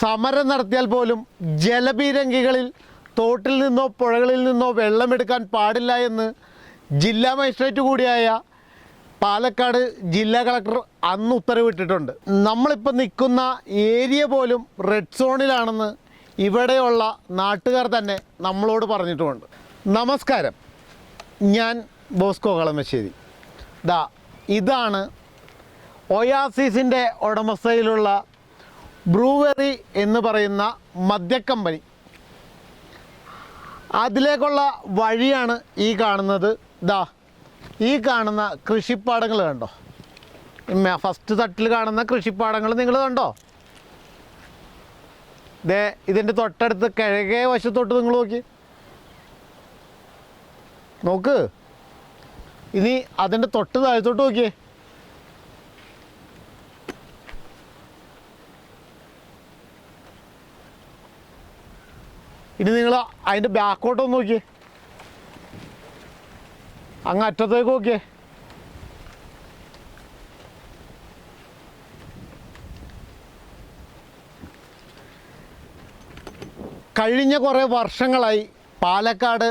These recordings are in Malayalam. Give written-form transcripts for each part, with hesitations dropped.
സമരം നടത്തിയാൽ പോലും ജലപീരങ്കികളിൽ തോട്ടിൽ നിന്നോ പുഴകളിൽ നിന്നോ വെള്ളമെടുക്കാൻ പാടില്ല എന്ന് ജില്ലാ മജിസ്ട്രേറ്റ് കൂടിയായ പാലക്കാട് ജില്ലാ കളക്ടർ അന്ന് ഉത്തരവിട്ടിട്ടുണ്ട്. നമ്മളിപ്പോൾ നിൽക്കുന്ന ഏരിയ പോലും റെഡ് സോണിലാണെന്ന് ഇവിടെയുള്ള നാട്ടുകാർ തന്നെ നമ്മളോട് പറഞ്ഞിട്ടുമുണ്ട്. നമസ്കാരം, ഞാൻ ബോസ്കോ കളമശ്ശേരി. ഇതാണ് ഒയാസിസിൻ്റെ ഉടമസ്ഥയിലുള്ള ബ്രൂവറി എന്ന് പറയുന്ന മദ്യക്കമ്പനി. അതിലേക്കുള്ള വഴിയാണ് ഈ കാണുന്നത്. ഈ കാണുന്ന കൃഷിപ്പാടങ്ങൾ കണ്ടോ? ഫസ്റ്റ് തട്ടിൽ കാണുന്ന കൃഷിപ്പാടങ്ങൾ നിങ്ങൾ കണ്ടോ? ഇതിൻ്റെ തൊട്ടടുത്ത് കിഴക്കേ വശത്തോട്ട് നിങ്ങൾ നോക്ക്. ഇനി അതിൻ്റെ തൊട്ട് താഴത്തോട്ട് നോക്കിയേ. ഇനി നിങ്ങൾ അതിൻ്റെ ബാക്കോട്ടൊന്ന് നോക്കിയേ, അങ്ങ് അറ്റത്തേക്ക് നോക്കിയേ. കഴിഞ്ഞ കുറേ വർഷങ്ങളായി പാലക്കാട്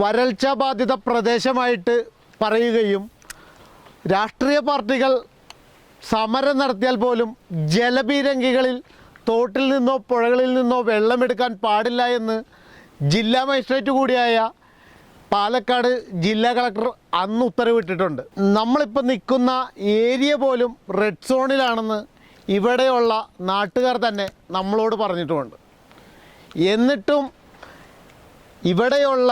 വരൾച്ച ബാധിത പ്രദേശമായിട്ട് പറയുകയും രാഷ്ട്രീയ പാർട്ടികൾ സമരം നടത്തിയാൽ പോലും ജലപീരങ്കികളിൽ തോട്ടിൽ നിന്നോ പുഴകളിൽ നിന്നോ വെള്ളമെടുക്കാൻ പാടില്ല എന്ന് ജില്ലാ മജിസ്ട്രേറ്റ് കൂടിയായ പാലക്കാട് ജില്ലാ കളക്ടർ അന്ന് ഉത്തരവിട്ടിട്ടുണ്ട്. നമ്മളിപ്പോൾ നിൽക്കുന്ന ഏരിയ പോലും റെഡ് സോണിലാണെന്ന് ഇവിടെയുള്ള നാട്ടുകാർ തന്നെ നമ്മളോട് പറഞ്ഞിട്ടുമുണ്ട്. എന്നിട്ടും ഇവിടെയുള്ള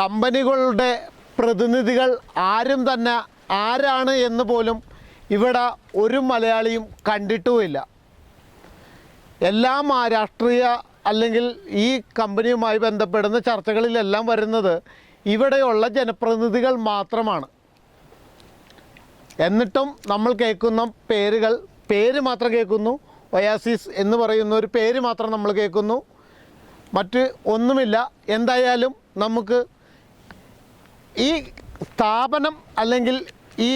കമ്പനികളുടെ പ്രതിനിധികൾ ആരും തന്നെ ആരാണ് എന്ന് പോലും ഇവിടെ ഒരു മലയാളിയും കണ്ടിട്ടുമില്ല. എല്ലാം രാഷ്ട്രീയ അല്ലെങ്കിൽ ഈ കമ്പനിയുമായി ബന്ധപ്പെടുന്ന ചർച്ചകളിലെല്ലാം വരുന്നത് ഇവിടെയുള്ള ജനപ്രതിനിധികൾ മാത്രമാണ്. എന്നിട്ടും നമ്മൾ കേൾക്കുന്ന പേര് മാത്രം കേൾക്കുന്നു. ഒയാസിസ് എന്ന് പറയുന്ന ഒരു പേര് മാത്രം നമ്മൾ കേൾക്കുന്നു, മറ്റ് ഒന്നുമില്ല. എന്തായാലും നമുക്ക് ഈ സ്ഥാപനം അല്ലെങ്കിൽ ഈ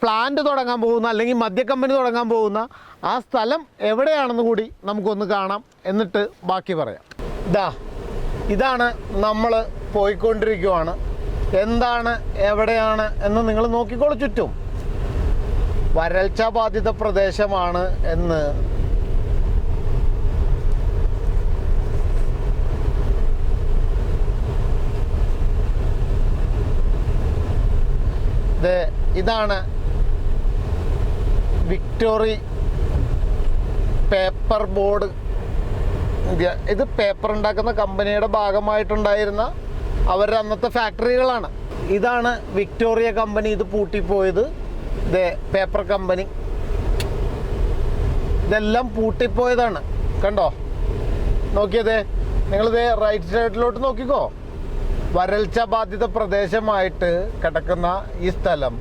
പ്ലാന്റ് തുടങ്ങാൻ പോകുന്ന അല്ലെങ്കിൽ മദ്യക്കമ്പനി തുടങ്ങാൻ പോകുന്ന ആ സ്ഥലം എവിടെയാണെന്ന് കൂടി നമുക്കൊന്ന് കാണാം, എന്നിട്ട് ബാക്കി പറയാം. ഇതാണ് നമ്മൾ പോയിക്കൊണ്ടിരിക്കുവാണ്. എന്താണ് എവിടെയാണ് എന്ന് നിങ്ങൾ നോക്കിക്കോളൂ. ചുറ്റും വരൾച്ച ബാധിത പ്രദേശമാണ് എന്ന് ഇതാണ് വിക്ടോറി പേപ്പർ ബോർഡ്. ഇത് പേപ്പർ ഉണ്ടാക്കുന്ന കമ്പനിയുടെ ഭാഗമായിട്ടുണ്ടായിരുന്ന അവരുടെ അന്നത്തെ ഫാക്ടറികളാണ്. ഇതാണ് വിക്ടോറിയ കമ്പനി. ഇത് പൂട്ടിപ്പോയത്. പേപ്പർ കമ്പനി ഇതെല്ലാം പൂട്ടിപ്പോയതാണ്. കണ്ടോ? നോക്കിയതേ, നിങ്ങളിത് റൈറ്റ് സൈഡിലോട്ട് നോക്കിക്കോ. വരൾച്ച ബാധിത പ്രദേശമായിട്ട് കിടക്കുന്ന ഈ സ്ഥലം